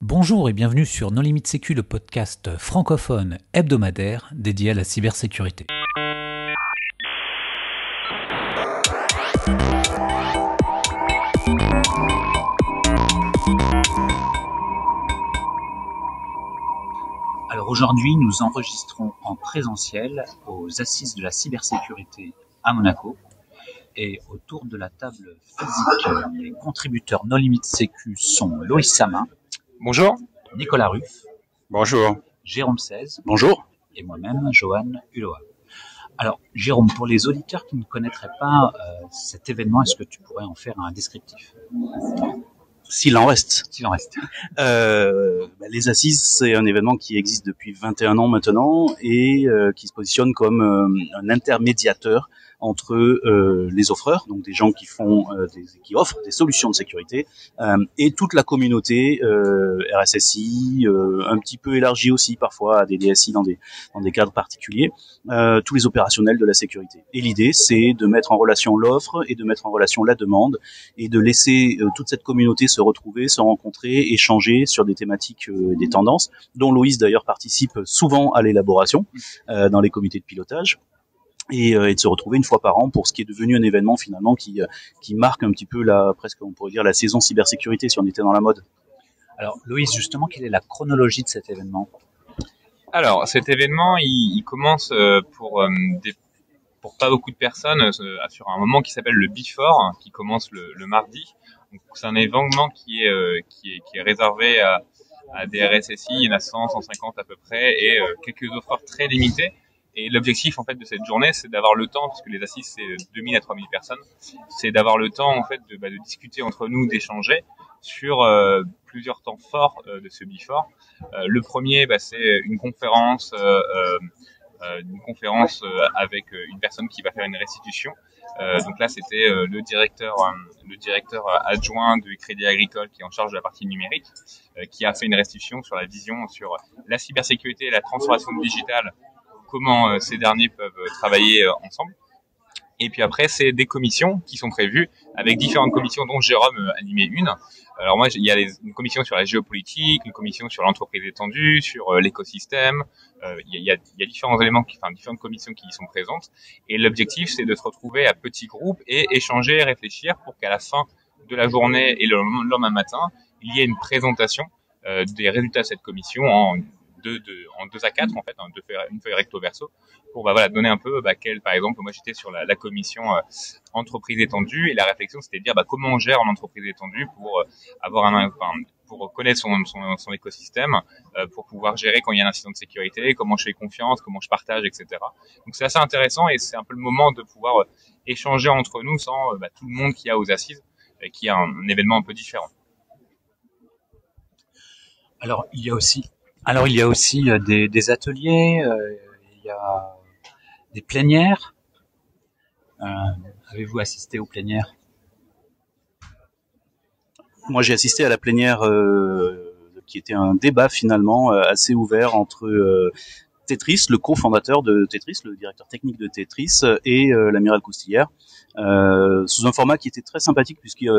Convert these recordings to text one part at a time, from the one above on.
Bonjour et bienvenue sur No Limit Sécu, le podcast francophone hebdomadaire dédié à la cybersécurité. Alors aujourd'hui, nous enregistrons en présentiel aux Assises de la cybersécurité à Monaco. Et autour de la table physique, les contributeurs No Limit Sécu sont Loïs Samin. Bonjour. Nicolas Ruff. Bonjour. Jérôme 16. Bonjour. Et moi-même, Johan Uloa. Alors, Jérôme, pour les auditeurs qui ne connaîtraient pas cet événement, est-ce que tu pourrais en faire un descriptif ? S'il en reste. S'il en reste. Les Assises, c'est un événement qui existe depuis 21 ans maintenant et qui se positionne comme un intermédiateur entre les offreurs, donc des gens qui qui offrent des solutions de sécurité, et toute la communauté RSSI, un petit peu élargie aussi parfois à des DSI dans des cadres particuliers, tous les opérationnels de la sécurité. Et l'idée, c'est de mettre en relation l'offre et de mettre en relation la demande et de laisser toute cette communauté se retrouver, se rencontrer, échanger sur des thématiques, des tendances, dont Loïs d'ailleurs participe souvent à l'élaboration dans les comités de pilotage. Et de se retrouver une fois par an pour ce qui est devenu un événement finalement qui marque un petit peu presque on pourrait dire la saison cybersécurité si on était dans la mode. Alors Loïs, justement, quelle est la chronologie de cet événement ? Alors cet événement, il commence pour pas beaucoup de personnes sur un moment qui s'appelle le Before, qui commence le mardi. Donc, c'est un événement qui est réservé à des RSSI, il y en a 100, 150 à peu près, et quelques offres très limitées. Et l'objectif en fait de cette journée, c'est d'avoir le temps, parce que les assises c'est 2000 à 3000 personnes, c'est d'avoir le temps en fait de discuter entre nous, d'échanger sur plusieurs temps forts de ce Before. Le premier, c'est une conférence avec une personne qui va faire une restitution. Donc là, c'était le directeur adjoint du Crédit Agricole qui est en charge de la partie numérique, qui a fait une restitution sur la vision sur la cybersécurité et la transformation digitale, comment ces derniers peuvent travailler ensemble. Et puis après, c'est des commissions qui sont prévues avec différentes commissions dont Jérôme animait une. Alors moi, il y a une commission sur la géopolitique, une commission sur l'entreprise étendue, sur l'écosystème. Il y a différents éléments, différentes commissions qui y sont présentes. Et l'objectif, c'est de se retrouver à petits groupes et échanger, réfléchir pour qu'à la fin de la journée et le lendemain matin, il y ait une présentation des résultats de cette commission en 2 à 4 en fait, une feuille recto verso pour donner un peu par exemple moi j'étais sur la commission entreprise étendue et la réflexion c'était de dire comment on gère en entreprise étendue pour avoir pour connaître son écosystème, pour pouvoir gérer quand il y a un incident de sécurité, comment je fais confiance, comment je partage, etc. Donc c'est assez intéressant et c'est un peu le moment de pouvoir échanger entre nous sans tout le monde qu'il y a aux assises, qui est un événement un peu différent. Alors il y a aussi des ateliers, il y a des plénières. Avez-vous assisté aux plénières ? Moi, j'ai assisté à la plénière qui était un débat finalement assez ouvert entre Tetris, le cofondateur de Tetris, le directeur technique de Tetris, et l'amiral Coustillère, sous un format qui était très sympathique puisqu'il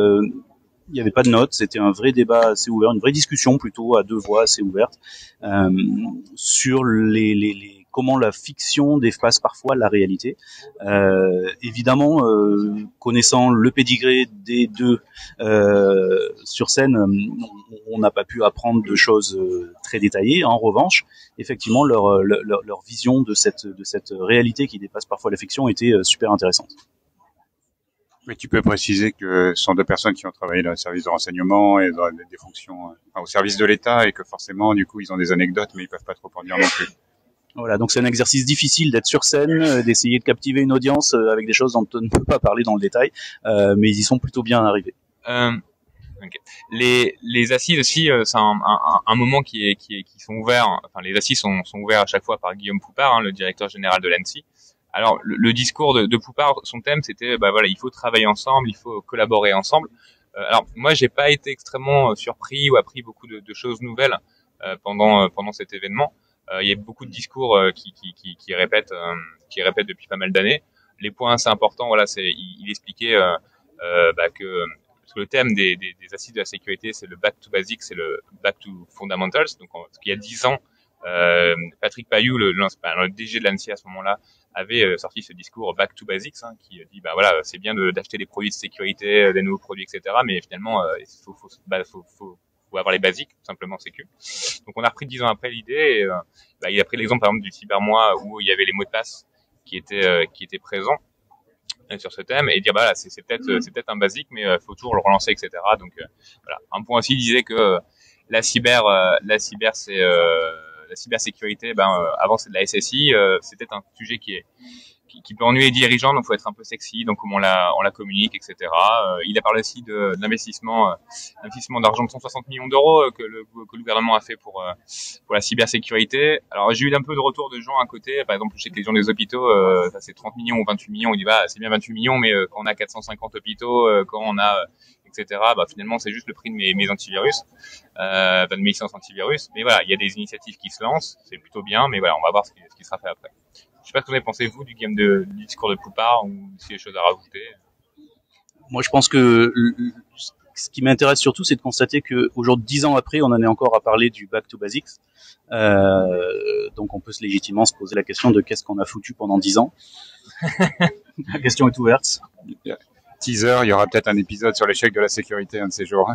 n'y avait pas de notes, c'était un vrai débat assez ouvert, une vraie discussion plutôt à deux voix assez ouverte sur comment la fiction dépasse parfois la réalité. Évidemment, connaissant le pédigré des deux sur scène, on n'a pas pu apprendre de choses très détaillées. En revanche, effectivement, leur vision de cette réalité qui dépasse parfois la fiction était super intéressante. Mais tu peux préciser que ce sont deux personnes qui ont travaillé dans le service de renseignement et dans des fonctions au service de l'État et que forcément, du coup, ils ont des anecdotes, mais ils peuvent pas trop en dire non plus. Voilà, donc c'est un exercice difficile d'être sur scène, d'essayer de captiver une audience avec des choses dont on ne peut pas parler dans le détail, mais ils y sont plutôt bien arrivés. Okay. Les assises aussi, c'est un moment qui sont ouverts. Enfin, les assises sont ouverts à chaque fois par Guillaume Poupard, le directeur général de l'ANSSI. Alors, le discours de Poupard, son thème, c'était, il faut travailler ensemble, il faut collaborer ensemble. Alors, moi, j'ai pas été extrêmement surpris ou appris beaucoup de choses nouvelles pendant cet événement. Il y a beaucoup de discours qui répètent depuis pas mal d'années. Les points assez importants, il expliquait que parce que le thème des assises de la sécurité, c'est le back to basics, c'est le back to fundamentals. Donc, parce qu'il y a 10 ans, Patrick Payou, le DG de l'ANSSI à ce moment-là, avait sorti ce discours back to basics, qui dit voilà, c'est bien d'acheter des produits de sécurité, des nouveaux produits, etc. Mais finalement, faut avoir les basiques, tout simplement sécu. Donc on a repris 10 ans après l'idée. Et, il a pris l'exemple par exemple du cybermois où il y avait les mots de passe qui étaient présents sur ce thème et dire c'est peut-être un basique, mais faut toujours le relancer, etc. Donc voilà. Un point aussi, il disait que la cybersécurité, avant c'est de la SSI, c'est peut-être un sujet qui peut ennuyer les dirigeants, donc faut être un peu sexy, donc comment on la communique, etc. Il a parlé aussi de l'investissement d'argent de 160 millions d'euros que le gouvernement a fait pour la cybersécurité. Alors j'ai eu un peu de retour de gens à côté, par exemple je sais que les gens des hôpitaux, ça c'est 30 millions ou 28 millions, on dit c'est bien 28 millions, mais quand on a 450 hôpitaux, quand on a etc. Finalement c'est juste le prix de mes antivirus, de mes licences antivirus. Mais voilà, il y a des initiatives qui se lancent, c'est plutôt bien, mais voilà, on va voir ce qui sera fait après. Je sais pas ce que vous avez pensé, vous, du discours de Poupard, ou s'il y a des choses à rajouter. Moi, je pense que ce qui m'intéresse surtout, c'est de constater que aujourd'hui, 10 ans après, on en est encore à parler du back to basics. Donc, on peut légitimement se poser la question de qu'est-ce qu'on a foutu pendant 10 ans. La question est ouverte. Teaser, il y aura peut-être un épisode sur l'échec de la sécurité un de ces jours.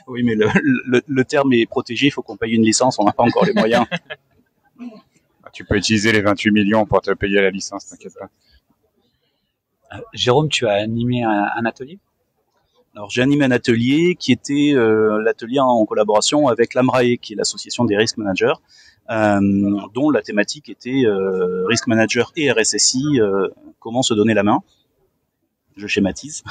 Oui, mais le terme est protégé, il faut qu'on paye une licence, on n'a pas encore les moyens. Tu peux utiliser les 28 millions pour te payer la licence, t'inquiète pas. Jérôme, tu as animé un atelier ? Alors j'ai animé un atelier qui était l'atelier en collaboration avec l'AMRAE, qui est l'association des risk managers, dont la thématique était risk manager et RSSI, comment se donner la main. Je schématise.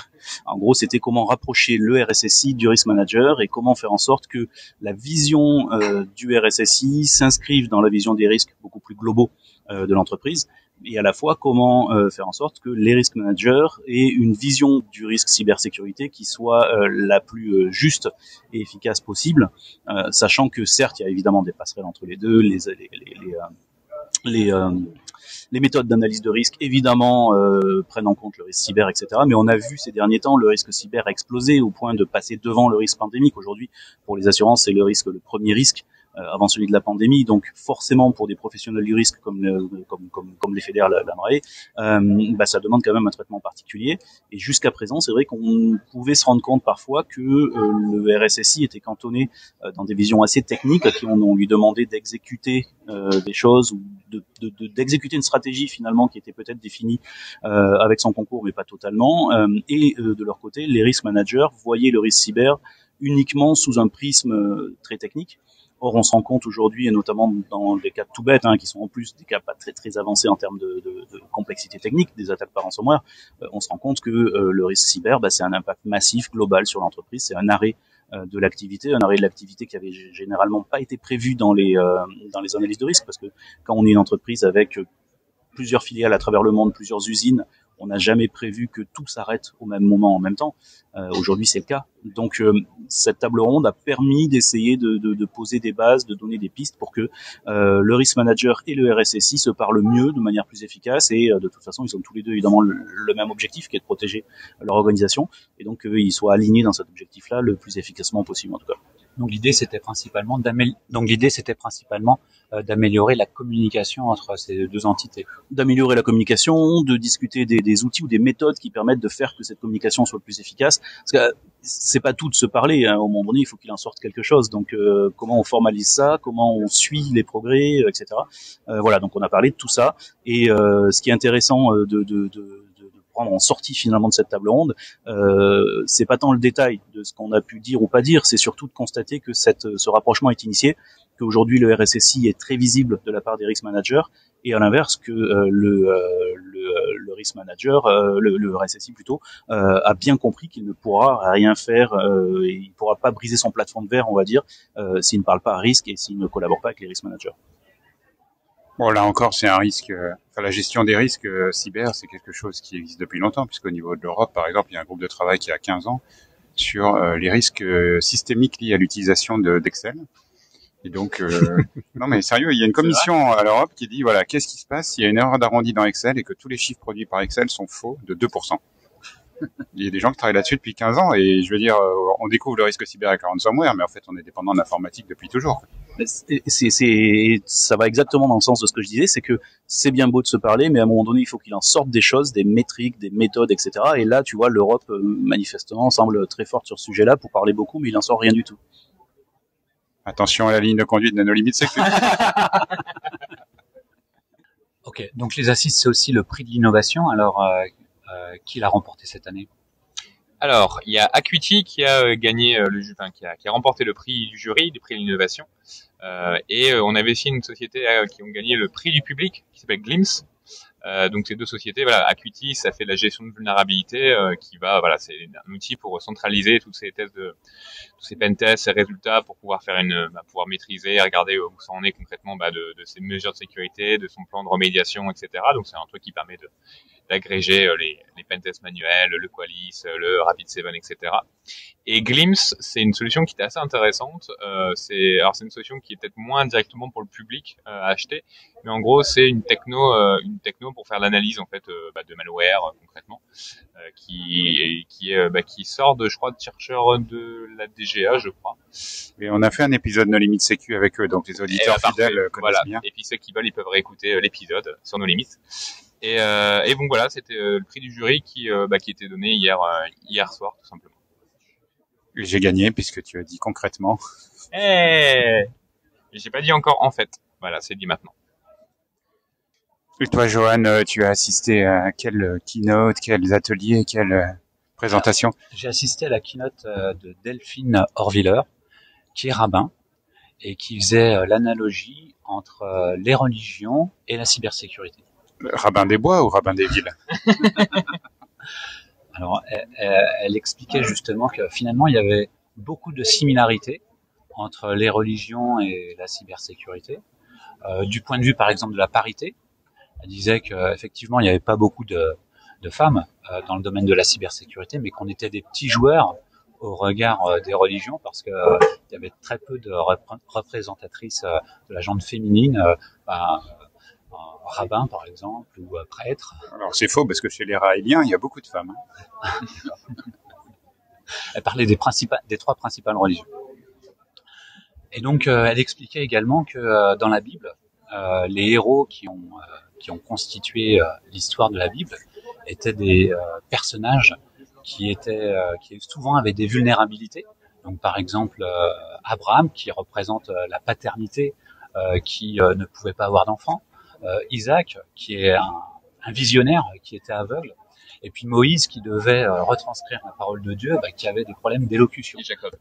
En gros, c'était comment rapprocher le RSSI du risk manager et comment faire en sorte que la vision du RSSI s'inscrive dans la vision des risques beaucoup plus globaux de l'entreprise, et à la fois comment faire en sorte que les risk managers aient une vision du risque cybersécurité qui soit la plus juste et efficace possible, sachant que certes, il y a évidemment des passerelles entre les deux, les méthodes d'analyse de risque, évidemment, prennent en compte le risque cyber, etc. Mais on a vu ces derniers temps le risque cyber exploser au point de passer devant le risque pandémique. Aujourd'hui, pour les assurances, c'est le premier risque avant celui de la pandémie. Donc, forcément, pour des professionnels du risque comme les fédères, l'AMRAE, ça demande quand même un traitement particulier. Et jusqu'à présent, c'est vrai qu'on pouvait se rendre compte parfois que le RSSI était cantonné dans des visions assez techniques, à qui on lui demandait d'exécuter des choses ou d'exécuter une stratégie finalement qui était peut-être définie avec son concours, mais pas totalement. Et de leur côté, les risk managers voyaient le risque cyber uniquement sous un prisme très technique. Or, on se rend compte aujourd'hui, et notamment dans des cas tout bêtes, qui sont en plus des cas pas très très avancés en termes de complexité technique, des attaques par ransomware, on se rend compte que le risque cyber, c'est un impact massif global sur l'entreprise, c'est un arrêt de l'activité qui avait généralement pas été prévu dans les analyses de risque, parce que quand on est une entreprise avec plusieurs filiales à travers le monde, plusieurs usines, on n'a jamais prévu que tout s'arrête au même moment en même temps. Aujourd'hui, c'est le cas. Donc, cette table ronde a permis d'essayer de poser des bases, de donner des pistes pour que le risk manager et le RSSI se parlent mieux, de manière plus efficace. Et de toute façon, ils ont tous les deux évidemment le même objectif, qui est de protéger leur organisation. Et donc, ils soient alignés dans cet objectif-là le plus efficacement possible, en tout cas. Donc l'idée c'était principalement d'améliorer la communication entre ces deux entités. D'améliorer la communication, de discuter des outils ou des méthodes qui permettent de faire que cette communication soit plus efficace. Parce que c'est pas tout de se parler, au moment donné, il faut qu'il en sorte quelque chose. Donc comment on formalise ça, comment on suit les progrès, etc. Voilà, donc on a parlé de tout ça. Et ce qui est intéressant de prendre en sortie finalement de cette table ronde, c'est pas tant le détail de ce qu'on a pu dire ou pas dire, c'est surtout de constater que ce rapprochement est initié, qu'aujourd'hui le RSSI est très visible de la part des risk managers, et à l'inverse que le risk manager, le RSSI plutôt, a bien compris qu'il ne pourra rien faire, il pourra pas briser son plafond de verre, on va dire, s'il ne parle pas à risque et s'il ne collabore pas avec les risk managers. Bon, là encore, c'est un risque. La gestion des risques cyber, c'est quelque chose qui existe depuis longtemps, puisqu'au niveau de l'Europe, par exemple, il y a un groupe de travail qui a 15 ans sur les risques systémiques liés à l'utilisation d'Excel. Et donc, non mais sérieux, il y a une commission à l'Europe qui dit, voilà, qu'est-ce qui se passe s'il y a une erreur d'arrondi dans Excel et que tous les chiffres produits par Excel sont faux de 2%. Il y a des gens qui travaillent là-dessus depuis 15 ans et je veux dire, on découvre le risque cyber avec un ransomware, mais en fait, on est dépendant de l'informatique depuis toujours. Ça va exactement dans le sens de ce que je disais, c'est que c'est bien beau de se parler, mais à un moment donné, il faut qu'il en sorte des choses, des métriques, des méthodes, etc. Et là, tu vois, l'Europe, manifestement, semble très forte sur ce sujet-là pour parler beaucoup, mais il en sort rien du tout. Attention à la ligne de conduite de nos limites sécu. Ok, donc les assises, c'est aussi le prix de l'innovation. Alors, qui l'a remporté cette année? Alors, il y a Acuity qui a gagné qui a remporté le prix du jury, du prix de l'innovation. Et on avait aussi une société qui ont gagné le prix du public, qui s'appelle Glimpse. Donc ces deux sociétés, voilà, Acuity, ça fait de la gestion de vulnérabilité, c'est un outil pour centraliser tous ces tests tous ces pentests, ces résultats pour pouvoir faire pouvoir maîtriser, regarder où ça en est concrètement, de ces mesures de sécurité, de son plan de remédiation, etc. Donc c'est un truc qui permet d'agréger les pentests manuels, le Qualys, le Rapid7, etc. Et Glimpse, c'est une solution qui était assez intéressante. C'est une solution qui est peut-être moins directement pour le public à acheter, mais en gros c'est une techno pour faire l'analyse en fait de malware concrètement, qui sort je crois de chercheurs de la DGA, je crois. Et on a fait un épisode No Limites Sécu avec eux, donc les auditeurs fidèles connaissent bien. Et puis ceux qui veulent, ils peuvent réécouter l'épisode sur No Limites. Et bon voilà, c'était le prix du jury qui était donné hier soir tout simplement. J'ai gagné puisque tu as dit concrètement. J'ai pas dit encore en fait. Voilà, c'est dit maintenant. Et toi, Johan, tu as assisté à quelle keynote, quels ateliers, quelle présentation? J'ai assisté à la keynote de Delphine Horviller, qui est rabbin et qui faisait l'analogie entre les religions et la cybersécurité. Rabbin des Bois ou Rabbin des Villes? Alors, elle expliquait justement que finalement, il y avait beaucoup de similarités entre les religions et la cybersécurité. Du point de vue, par exemple, de la parité, elle disait qu'effectivement, il n'y avait pas beaucoup de femmes dans le domaine de la cybersécurité, mais qu'on était des petits joueurs au regard des religions, parce que il y avait très peu de représentatrices de la gente féminine, rabbin par exemple, ou prêtre. Alors c'est faux, parce que chez les raéliens, il y a beaucoup de femmes. Elle parlait des trois principales religions. Et donc elle expliquait également que dans la Bible, les héros qui ont constitué l'histoire de la Bible étaient des personnages qui souvent avaient des vulnérabilités. Donc par exemple Abraham, qui représente la paternité, qui ne pouvait pas avoir d'enfant, Isaac, qui est un visionnaire qui était aveugle, et puis Moïse, qui devait retranscrire la parole de Dieu, qui avait des problèmes d'élocution. Et Jacob.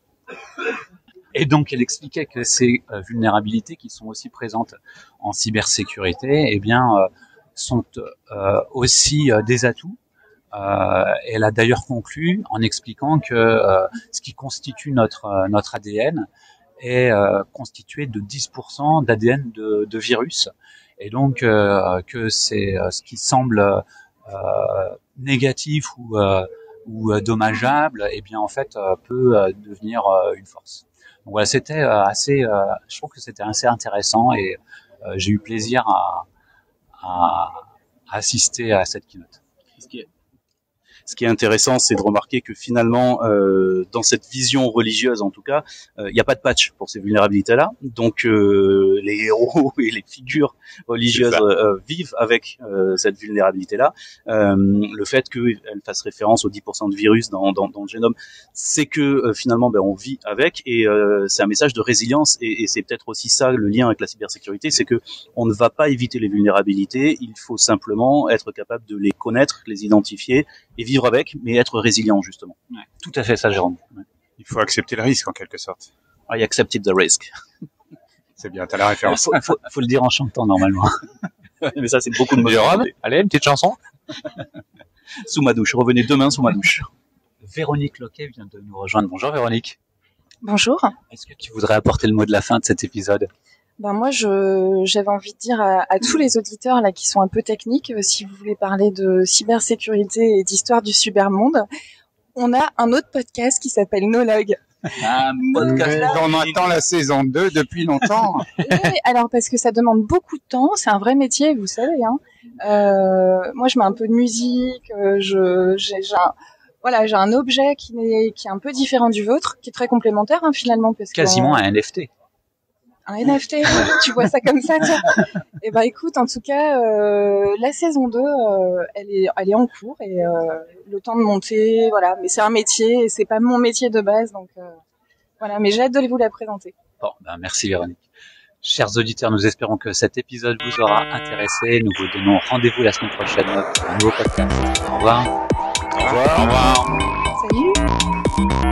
Et donc elle expliquait que ces vulnérabilités qui sont aussi présentes en cybersécurité, sont aussi des atouts. Elle a d'ailleurs conclu en expliquant que ce qui constitue notre ADN est constitué de 10% d'ADN de virus, et donc que c'est ce qui semble négatif ou dommageable, en fait peut devenir une force. Donc voilà, c'était je trouve que c'était assez intéressant, et j'ai eu plaisir à assister à cette keynote. Ce qui est intéressant, c'est de remarquer que finalement, dans cette vision religieuse en tout cas, il n'y a pas de patch pour ces vulnérabilités-là. Donc les héros et les figures religieuses vivent avec cette vulnérabilité-là. Le fait qu'elle fasse référence aux 10% de virus dans le génome, c'est que finalement, on vit avec, et c'est un message de résilience. Et c'est peut-être aussi ça le lien avec la cybersécurité, c'est que on ne va pas éviter les vulnérabilités. Il faut simplement être capable de les connaître, les identifier et vivre avec, mais être résilient justement. Ouais, tout à fait ça, Jérôme. Ouais. Il faut accepter le risque en quelque sorte. I accepted the risk. C'est bien, t'as la référence. Faut le dire en chantant normalement. Mais ça, c'est beaucoup de Jérôme, allez, une petite chanson. Sous ma douche, revenez demain sous ma douche. Véronique Loquet vient de nous rejoindre. Bonjour Véronique. Bonjour. Est-ce que tu voudrais apporter le mot de la fin de cet épisode? Moi, j'avais envie de dire à tous les auditeurs là qui sont un peu techniques, si vous voulez parler de cybersécurité et d'histoire du cybermonde, on a un autre podcast qui s'appelle Nologue. Un podcast. On attend la saison 2 depuis longtemps. Oui, alors parce que ça demande beaucoup de temps, c'est un vrai métier, vous savez. Moi, je mets un peu de musique, voilà, j'ai un objet qui est un peu différent du vôtre, qui est très complémentaire finalement, parce que quasiment un NFT. Un NFT, tu vois ça comme ça, toi. Et bah écoute, en tout cas, la saison 2, elle est en cours et le temps de monter, voilà. Mais c'est un métier et c'est pas mon métier de base, donc voilà. Mais j'ai hâte de vous la présenter. Bon, merci Véronique. Chers auditeurs, nous espérons que cet épisode vous aura intéressé. Nous vous donnons rendez-vous la semaine prochaine pour un nouveau podcast. Au revoir. Au revoir. Salut.